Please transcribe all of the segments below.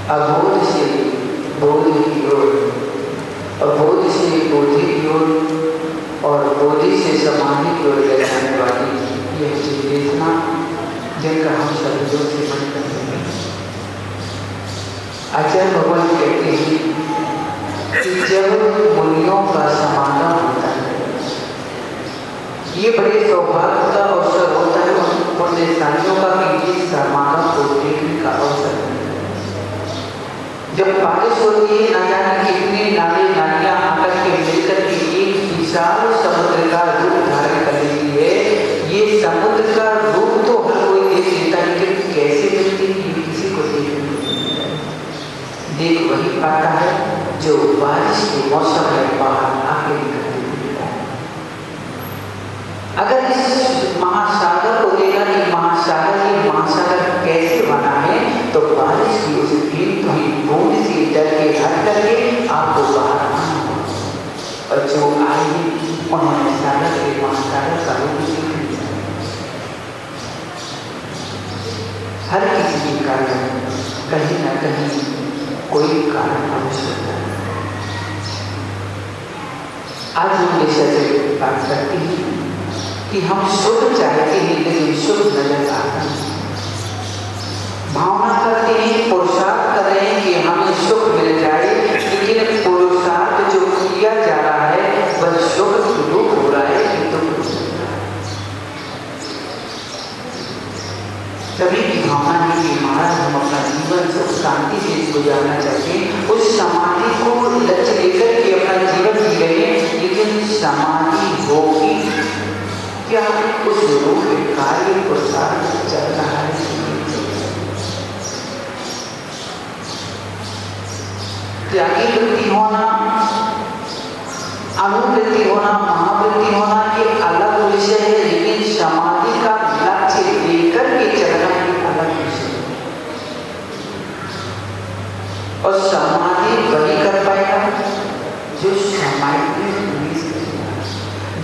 अबोध से बोध की ओर, अबोध से बोधि की ओर और बोधि से समाधि की ओर ले जाने वाली यह चेतना जिनका हम शब्दों से मन करते हैं। आचार्य भगवान कहते हैं कि जब मुनियों का समागम होता है, ये बड़े सौभाग्य का अवसर होता है उन देशानियों का कि ये समागम को देखने का अवसर है। जब बारिश होती है, न जाने कितने नाले नालियां आकर के मिलकर के एक विशाल समुद्र का रूप धारण कर लेती है। ये समुद्र का रूप तो हर कोई देख लेता है, लेकिन कैसे मिलती है ये किसी को देख वही पाता है जो बारिश के मौसम में बाहर आके निकलता है। अगर इस महासागर को देखा कि महासागर कैसे बना है, तो बारिश की उस गिरती हुई बूंद से डर के हट करके आपको बाहर आना होगा। और जो आएंगे उन्होंने सागर के महासागर का रूप सीख लिया। हर किसी के कारण कहीं न कहीं कोई कारण अवश्य होता है। आज हम विषय से बात करते हैं कि हम सुख चाहते हैं लेकिन सुख नजर आता है। भावना करते हैं, पुरुषार्थ कर रहे हैं कि हमें सुख मिल जाए, लेकिन पुरुषार्थ जो किया जा रहा है वह सुख दुख हो रहा है कि दुख हो रहा है। सभी की भावना है कि महाराज हम अपना जीवन सुख शांति से गुजारना चाहते हैं, उस समाधि को लक्ष्य लेकर के अपना जीवन जी रहे हैं, लेकिन समाधि होगी क्या उस रूप कार्य पुरुषार्थ चल रहा है? त्यागी वृत्ति होना, अनुवृत्ति होना, महावृत्ति होना ये अलग विषय है, लेकिन समाधि का लक्ष्य लेकर के चलना एक अलग विषय है। और समाधि वही कर पाएगा जो समय में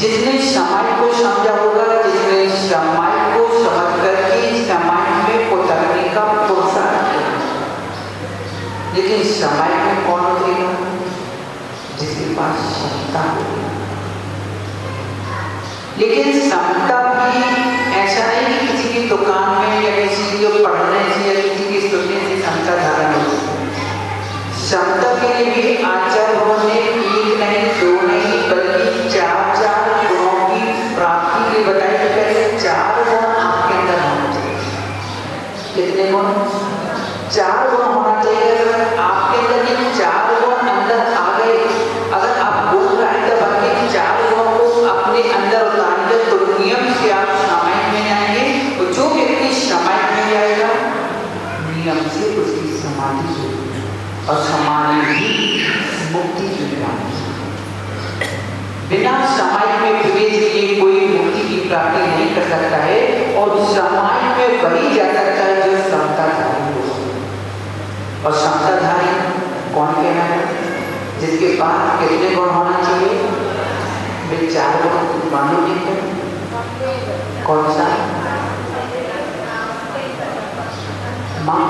जिसने समय को समझा होगा, जिसने समय को समझ करके समय में उतरने का पुरुषार्थ किया। लेकिन समय में कौन उतरेगा? समता होगी। लेकिन समता भी ऐसा नहीं कि किसी की दुकान में या किसी के पढ़ने से या किसी की सुनने से समता धारण होती है। समता के लिए भी आचार्य भगवान ने एक नहीं दो नहीं बल्कि चार गुणों की प्राप्ति के लिए बताई। तो पहले 4 गुण आपके अंदर होना चाहिए। कितने गुण? 4 गुण होना चाहिए। अगर आपके अंदर ये 4 गुण अंदर आ गए, अगर आप गुण ग्राह्य बन के 4 गुणों को अपने अंदर उतारेंगे तो नियम से आप समाधि में जाएंगे। और जो व्यक्ति समाधि में जाएगा नियम से उसकी समाधि होगी और समाधि भी मुक्ति की प्राप्ति। बिना समाधि में प्रवेश किए कोई मुक्ति की प्राप्ति नहीं कर सकता है। और समाधि में वही जा सकता है जो समताधारी हो। और समताधारी कौन कहना है? जिसके पास कितने गुण होना चाहिए? वे 4 गुण मालूम नहीं है। कौन सा? मां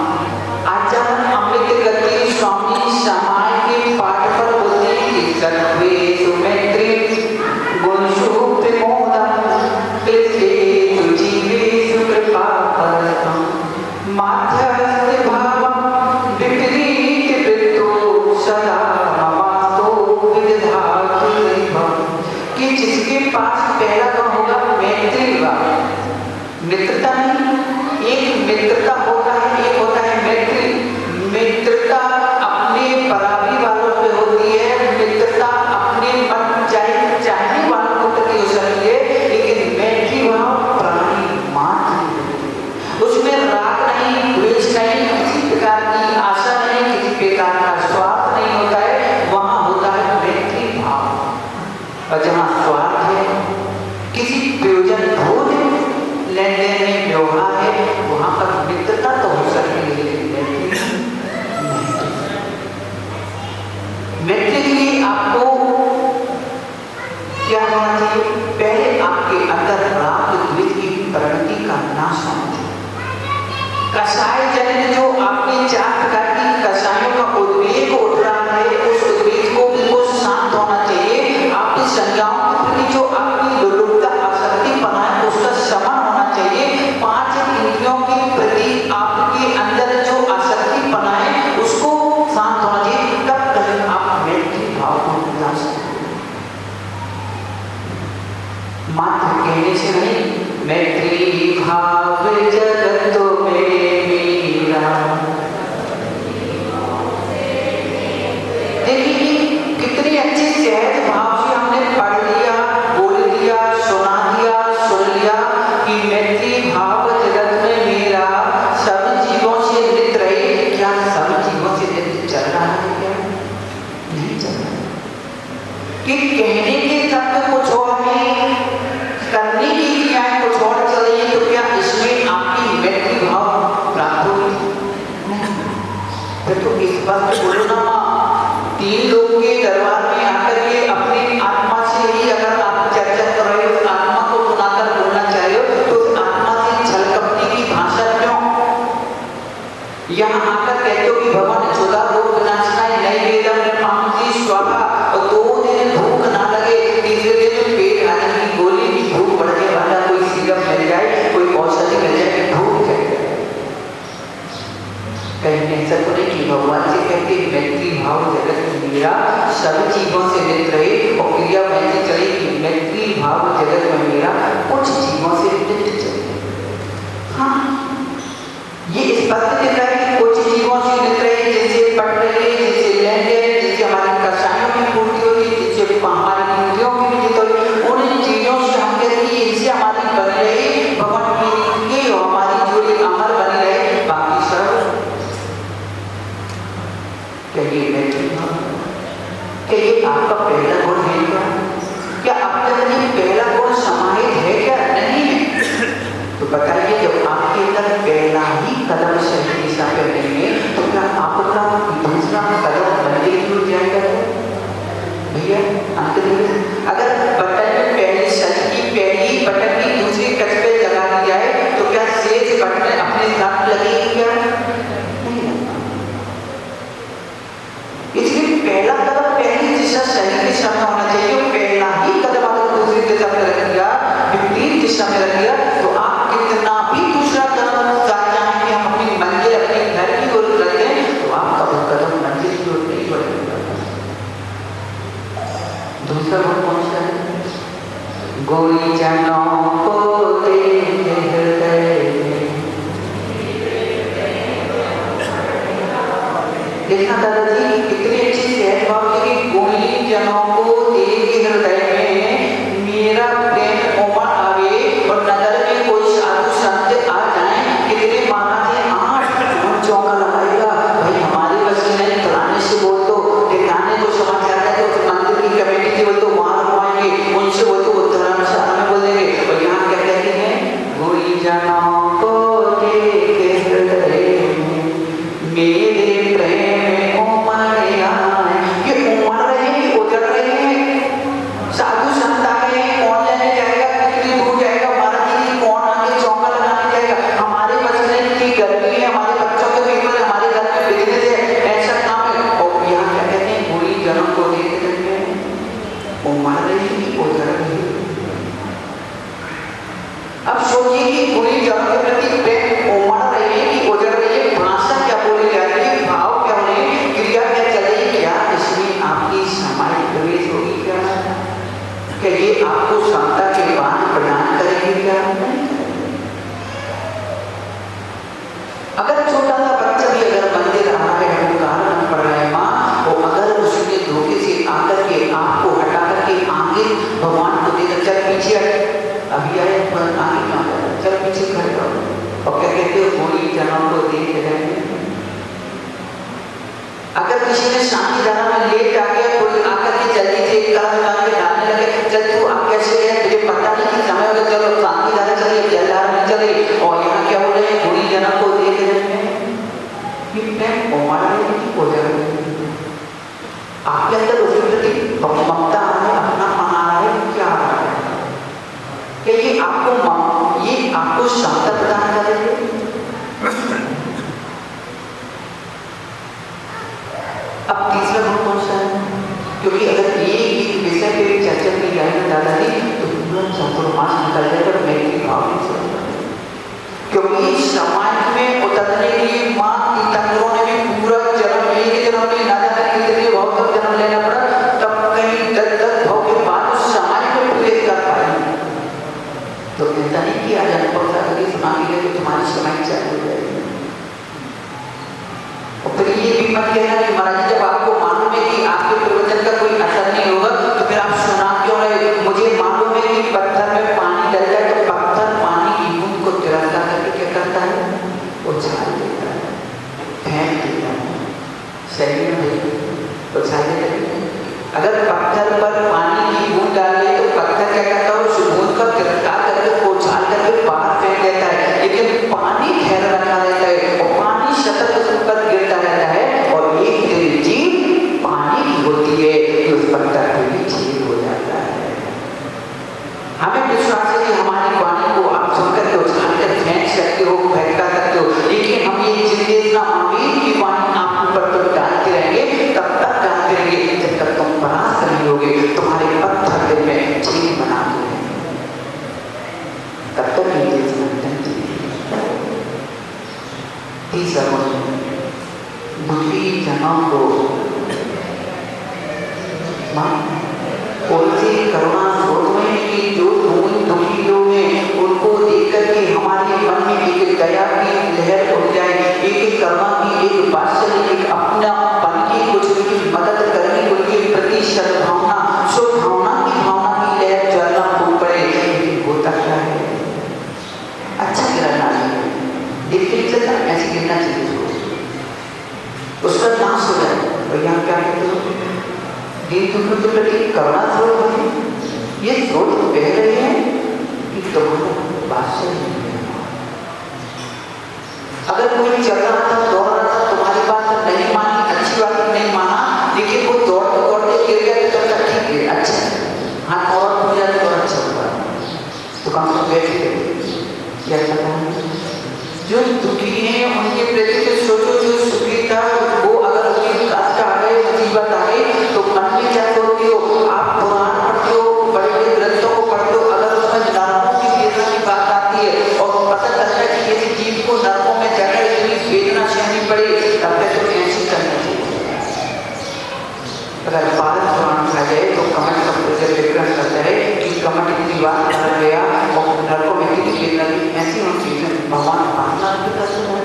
आचार्य अमृत गति स्वामी समाज के पाठ पर बोलते हैं कि सर्वेषु मैत्री गुणेषु प्रमोदम् कृतेषु जीवेषु कृपापरतम् माध्यस्थ भावम् विपरीत वृत्तो सदा ममास्तो विदधातु निभम्। कि जिसके पास पहला गुण होगा मैत्री भाव, मित्रता नहीं, एक मित्रता होता है, एक होता है मैत्री। मित्रता अपने पराभी वालों पे होती है, मित्रता अपने मन चाहने वालों को प्रति हो सकती है। लेकिन मैत्री भाव प्राणी मात्र, उसमें राग नहीं, द्वेष नहीं, किसी प्रकार की आशा नहीं, किसी प्रकार का स्वार्थ नहीं होता है। वहां होता है मैत्री भाव। और जहां स्वार्थ है, किसी प्रयोजन भोग लेन देन में व्यवहार है, वहां पर मित्रता तो हो सकती है लेकिन मैत्री नहीं। मैत्री के लिए आपको क्या होना चाहिए? पहले आपके अंदर राग द्वेष की प्रवृत्ति का नाश होना चाहिए। कषाय जनित जो आपके 4 प्रकार की कषायों का उद्वेग उठ रहा है, उस उद्वेग को बिल्कुल शांत होना चाहिए। आपकी संज्ञाओं के प्रति जो आपकी लोलुपता आसक्ति बना है उसका शमन होना चाहिए। 5 इंद्रियों के प्रति आपके अंदर जो आसक्ति बना है उसको शांत होना चाहिए। तब तक आप मैत्री भाव को ला सकते हैं। मात्र कहने से नहीं, मैत्री भाव जगत में मेरा। देखिए कितनी अच्छी सहज भाव से हमने पढ़ लिया, बोल दिया, सुना दिया, सुन लिया कि मैत्री भाव जगत में मेरा सब जीवों से नित रहे। क्या सब जीवों से नित चल रहा है? क्या नहीं चल रहा? कि कहने के शब्द कुछ और है, करने की क्रियाएं कुछ और चल रही है। तो क्या इसमें आपकी मैत्री भाव प्राप्त होगी? फिर तो इस बात को बोलो ना। 3 लोगों के दरबार में आकर के अपनी आत्मा से ही अगर आप चर्चा कर रहे हो, आत्मा को बुलाकर बोलना चाह रहे हो, तो उस आत्मा से छल कपटी की भाषा क्यों? यहाँ आकर कहते हो कि भगवान चौदह रोग विनाशनाय नैवेद्यम पांसी स्वाहा, और 2 दिन भूख ना लगे, तीसरे दिन पेट आने की गोली की भूख बढ़ जाए, वाला कोई सिरप मिल जाए, कोई औषधि मिल जाए, भूख जाए। कहीं ऐसा तो नहीं कि भगवान से कहते मैत्री भाव जगत में मेरा सब जीवों से नित रहे। और क्रिया वैसे चले कि मैत्री भाव जगत में मेरा कुछ जीवों से नित चले। हाँ, ये स्पष्ट दिख रहा है कि कुछ जीवों से नित रहे, जिनसे पढ़ रहे, जिनसे लेन देन, जिनसे हमारी कषायों की पूर्ति होती है, जिनसे हमारी इंद्रियों की विजित होती, उन चीजों से हम कहते हैं इनसे हमारी बनी रहे, भगवान की हमारी जोड़ी अमर बनी रहे। बाकी सब कहिए मैत्री भाव। क्या ये आपका पहला गुण है? क्या आपके अंदर ये पहला गुण समाहित है? क्या नहीं है? तो बताइए, जब आपके अंदर पहला ही कदम सही दिशा पे लेंगे तो क्या आपका दूसरा कदम बंदे की हो जाएगा? भैया अंत में अगर बटन में पहली बटन की दूसरी कट पे लगा दी जाए तो क्या शेष बटन अपने साथ लगेगी? क्या नहीं लगता। इसलिए पहला कदम पहली दिशा सही दिशा में होना चाहिए। दूसरा गुण कौन सा है? गुणी जनों को देखे हृदय में। देखना दादाजी कितनी अच्छी सहज भाव की गुणी जनों को देखे हृदय में मेरा प्रेम उमड़ आवे और नगर में कोई साधु संत आ जाए। कितने महाराज 8 मन चौंका लगाएगा, भाई हमारे बस में नहीं, फलाने से बोल दो, ठिकाने को समाचार है तो मंदिर की कमेटी थी बोल दो वहां रुकवाएंगे, उनसे बोल दो धर्मशाला में बोल देंगे। और यहाँ क्या कहते हैं? गुणी जनों को देखे हृदय में मेरे प्रेम उमड़ आए। ये उमड़ रहे हैं, उजड़ रहे हैं। साधु संत आ गए, कौन लेने जाएगा, कितनी दूर जाएगा, महाराज जी कौन आगे चौका लगाने जाएगा। हमारे बस में इतनी गर्मी है, हमारे बच्चों के पेपर है, हमारे घर में बिजनेस है, ऐसा काम है। और यहाँ क्या कहते हैं? गुणी जनों को देख रहे हैं, उमड़ रही है, उजड़ रही है। अब सोचिए कि गुणी जनों के प्रति प्रेम उमड़ रही है कि उजड़ रही है। भाषा क्या बोली जा रही है, भाव क्या होने, क्रिया क्या चलेगी, क्या इसमें आपकी सामाजिक प्रवेश होगी, क्या ये आपको समता के बाद प्रदान करेगी, क्या नहीं? अगर छोटा सा बच्चा भी अगर मंदिर आ रहा है, उदाहरण पढ़ रहा है माँ, तो अगर उसने धोखे से आकर के आपको हटा करके आगे भगवान को देकर चल पीछे अभी आए आगे कहाँ चल पीछे खड़े रहो और क्या कहते हो? गुणी जनों को देख रहे हैं। अगर किसी ने शांति धारा में लेट आ गया, कोई आकर के जल्दी से एक कदम के डालने लगे, चल तू आप कैसे है, तुझे पता नहीं कि समय हो गया, चलो शांति धारा चलिए, जल धारा में चले। और यहाँ क्या हो रहे हैं? गुणी जनों को देख रहे हैं। ये प्रेम उमड़ रही है, उजड़ रही है। आपके अंदर उसके प्रति ममता आ रहा है, अपना मन आ रहा है, क्या आ रहा है? क्या ये आपको समता प्रदान करेंगे? अब तीसरा गुण कौन सा है? क्योंकि अगर ये विषय पे चर्चा की जाए ना दादाजी तो पूरा चातुर्मास निकल जाएगा, मैं भी भाव नहीं समझ। क्योंकि समाज में उतरने के लिए माँ की तंत्रों ने भी पूरा जन्म ले ना जाने कितने भाव तक जन्म लेना पड़ा, तब कहीं 10 भाव के बाद उस समाज में प्रवेश कर पाए। तो कहता नहीं कि आज अनुभव अगर सुना के तो तुम्हारी समय चालू हो जाएगी। और फिर ये भी मत कहना कि महाराज जब आपको मालूम है कि आपके प्रवचन का कोई असर नहीं होगा तो फिर आप सुना क्यों रहे? मुझे मालूम है कि पत्थर में पानी डल जाए तो पत्थर पानी की बूंद को तिरस्कार करके क्या करता है? उछाल देता है, फेंक देता है, सही में उछाल देता है। अगर पत्थर पर पानी की बूंद डाले तो पत्थर क्या करता है? उस बूंद का तिरस्कार करके उछाल करके बाहर फेंक देता है, लेकिन पानी ठहरा रखा रहता है और पानी सतत उस पर गिरता रहता है। और एक दिन जीव पानी की होती है कि उस पत्थर पे भी छेद हो जाता है। हमें विश्वास है कि हमारी वाणी को आप सुनकर के उछाल कर फेंक सकते हो, फेंका सकते हो, लेकिन हम ये जिंदगी महावीर की वाणी आप ऊपर तो डालते रहेंगे, तब तक डालते रहेंगे जब तक तुम परास्त नहीं होगे, तुम्हारे पत्थर दिल में छेद बना दोगे, तब तक ये तीसरा दुखी जनों को उनसे करुणा स्रोत में कि जो दुखी लोग हैं उनको देख करके हमारे मन में एक दया की लहर उठ जाए, एक करुणा की, एक वात्सल्य, एक अपनापन की, कुछ उनकी मदद करने, उनके प्रति सद्भावना, शुभभावना की भावना की लहर ज्वाला फूट पड़े। लेकिन होता क्या है? अच्छा गिरना चाहिए, देखिए चलता ऐसे गिरना चाहिए उसका नाश हो जाए। और यहाँ क्या कहते हो? दीन दुखों के प्रति करुणा स्रोत होती, ये स्रोत बह रहे हैं कि तुम्हारा बादशाह नहीं है। अगर कोई चल रहा था, दौड़ रहा था, तुम्हारी बात नहीं मानी, अच्छी बात नहीं माना, लेकिन वो दौड़ते दौड़ते गिर गया तो चलता ठीक है, अच्छा हाथ और हो जाए तो अच्छा होगा, तो कम से बैठे क्या करता है? जो दुखी है उनके प्रति तो सोचो, जो सुखी था वो अगर उसकी कष्ट आ गए, मुसीबत आ गई तो मन में क्या करोगे हो? आप पुराण पढ़ते हो, बड़े बड़े ग्रंथों को पढ़ते हो, अगर उसमें नरकों की वेदना की बात आती है और पता चलता है कि किसी जीव को नरकों में जाकर इतनी वेदना सहनी पड़ी, तब तक तो ऐसी करनी चाहिए। अगर बाल पुराण खा जाए तो कमेंट कमट की बात कर गया और नरकों में कितनी वेदना दी, ऐसी हम चीजें भगवान प्रार्थना भी करते हैं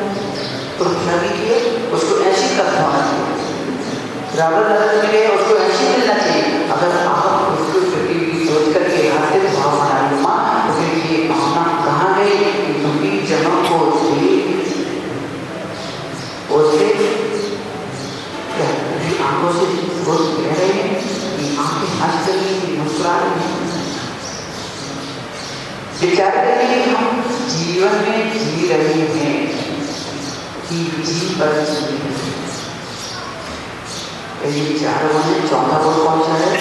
तो भी किए उसको ऐसी कथना होना चाहिए। रावण नरक में गए उसको ऐसी मिलना चाहिए। अगर आप उसको प्रति सोच करके हाथे भाव बनाए माँ तो फिर ये भावना कहाँ गई कि दुखी जनों को उससे आंखों से सोच कह रहे हैं कि आंखें हंस रही मुस्कुरा रही हैं। विचार करिए हम जीवन में जी रहे हैं कि जी पर ये चारों में चौथा बोल कौन सा है?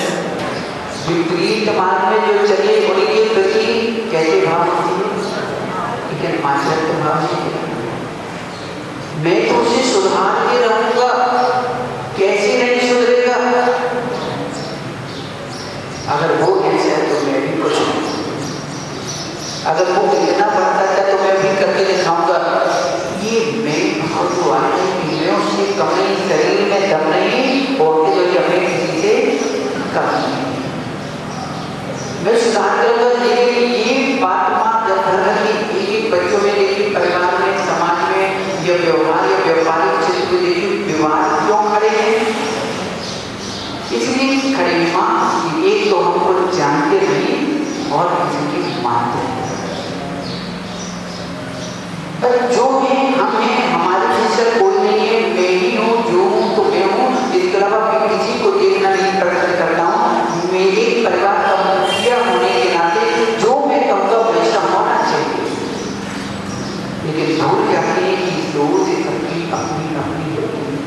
विपरीत मार्ग में जो चले उनके प्रति कैसे भाव होती है? लेकिन आचरण भाव नहीं। मैं तो उसे सुधार के रहूंगा, कैसे नहीं सुधरेगा? अगर वो ऐसे है तो मैं भी कुछ नहीं। अगर वो इतना बढ़ता है तो मैं भी करके दिखाऊंगा। ये मैं भाव जो आ रही है मैं उससे कम नहीं, शरीर में दम नहीं और जो हमें किसी से कम नहीं। मैं सुधार करूंगा। ये बात माँ जब घर की एक बच्चों में देखी, परिवार में, समाज में ये व्यवहार या व्यापारिक क्षेत्र में देखी विवाद क्यों खड़े हैं? इसलिए खड़े माँ एक तो हमको जानते नहीं और किसी की मानते हैं। पर जो है हम हैं, हमारे जैसा कोई नहीं है। मैं ही हूँ, जो हूँ तो मैं हूँ। इसके अलावा मैं किसी को देखना नहीं पसंद करता हूँ। मेरे परिवार का मुखिया होने के नाते जो मैं कहूँगा वैसा होना चाहिए। लेकिन भूल जाते हैं कि सोच सबकी अपनी अपनी होती है,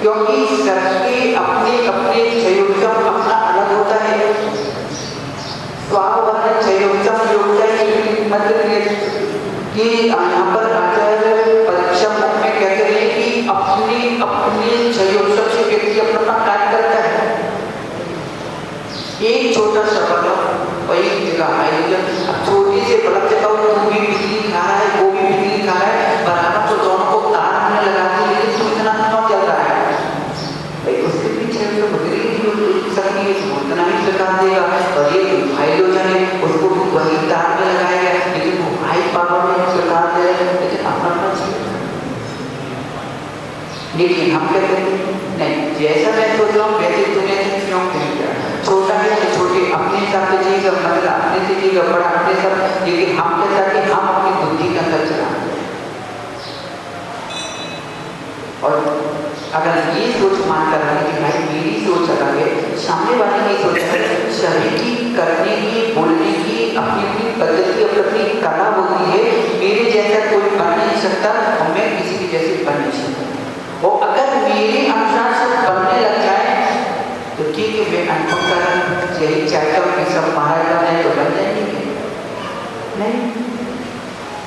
क्योंकि सबके अपने अपने संयोजन अपना अलग होता है। स्वावर्ण संयोजन योगता है मतलब कि यहाँ पर आचार्य परीक्षा में कहते हैं कि अपने अपने संयोजन से व्यक्ति अपना कार्य करता है। एक छोटा सा बल्ब वही जगह आयोजन, छोटी से बल्ब जगह वो भी बिजली खा रहा है, वो भी बिजली खा रहा है, बराबर तो दोनों को तार हमने लगा दी, लेकिन तो इतना क्यों चल रहा है? भाई उसके पीछे जो बदली सकती है उतना ही लगा देगा। और ये हाइड्रोजन है उसको भी वही तार में लगाएगा, लेकिन वो हाई पावर में लगा दे, लेकिन अपना लेकिन हम कहते हैं नहीं, जैसा मैं सोच रहा हूँ वैसे दुनिया से क्यों कह गया? छोटा है तो छोटे अपने हिसाब से जिएगा, मतलब अपने से जिएगा, बड़ा अपने सब। लेकिन हम कहता कि हम अपनी बुद्धि के अंदर चला। और अगर ये सोच मानकर रहे कि भाई मेरी सोच अलग है, सामने वाले की सोच है, सभी की करने की बोलने की अपनी अपनी पद्धति अपनी अपनी कला होती है। मेरे जैसा कोई बन नहीं सकता और मैं किसी की जैसे बन नहीं सकता। और अगर मेरे अनुसार से बनने लग जाए तो ठीक है, मैं अनुभव कर यही चाहता हूँ कि सब महाराजा नहीं तो बन जाएंगे। नहीं,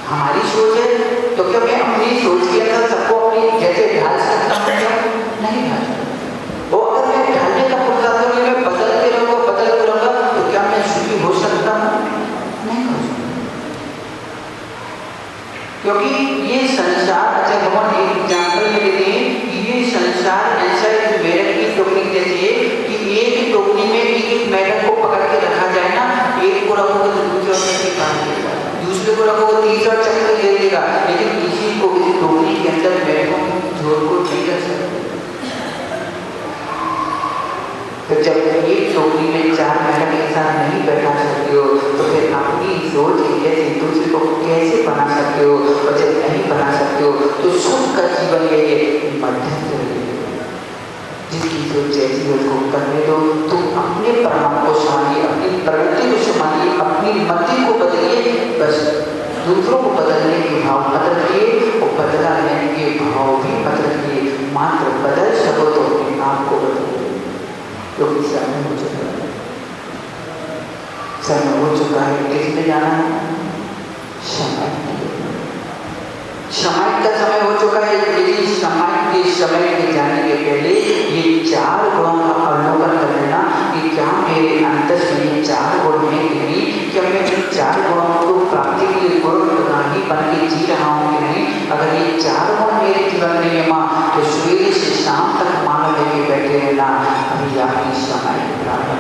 हमारी सोच है तो क्या मैं अपनी सोच के अंदर सबको अपनी जैसे ढाल सकता हूँ? नहीं ढाल। वो अगर मैं ढालने का पुरस्कार करूँ, मैं बदलते रहूँगा तो क्या मैं सुखी हो सकता हूँ? नहीं हो सकता। क्योंकि ये संसार, अच्छा भगवान एक एग्जाम्पल में देते हैं कि ये संसार ऐसा है मेढक की टोकरी जैसी है कि एक ही टोकरी में एक मेढक को पकड़ के रखा जाए ना, एक को रखोगे तो दूसरे और निकाल देगा, दूसरे को रखोगे तीसरा चक्कर ले लेगा, लेकिन किसी को किसी टोकरी के अंदर मेढकों की झोल को नहीं रख सकते। तो जब एक टोकरी में चार मेढक एक साथ नहीं बैठा सकते हो तो फिर अपनी सोच कैसे दूसरे को कैसे बना सकते हो? और जब नहीं बना सकते हो तो सुख का जीवन ये मध्यम जिसकी सोच जैसी उसको करने दो। तुम अपने परिणाम को संभालिए, अपनी प्रवृत्ति को संभालिए, अपनी मति को बदलिए। बस दूसरों को बदलने के भाव मत रखिए और बदला लेने के भाव भी मत रखिए। मात्र बदल सको तो अपने आप को बदलिए। क्योंकि समय हो चुका है, समय हो चुका है। किसने जाना है? समय का समय हो चुका है। यदि समय के जाने के पहले ये चार गुणों का अवलोकन कर लेना कि क्या मेरे अंतर में ये चार गुण हैं कि नहीं, क्या मैं इन चार गुणों को प्राप्ति के लिए गुणग्राही बन के जी रहा हूँ कि नहीं। अगर ये चार गुण मेरे जीवन में है माँ तो सवेरे से शाम तक मान लेके बैठे रहना, अभी आपकी समय प्राप्त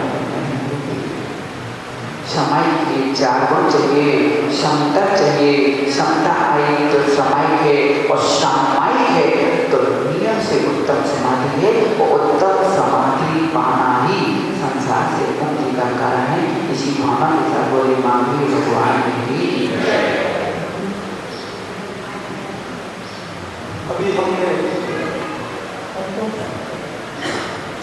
4 गुण चाहिए, क्षमता चाहिए। क्षमता आएगी तो सामायिक है, और सामायिक है तो नियम से उत्तम समाधि है, और उत्तम समाधि पाना ही संसार से मुक्ति का कारण है। इसी भावना के साथ बोले मांगी भगवान की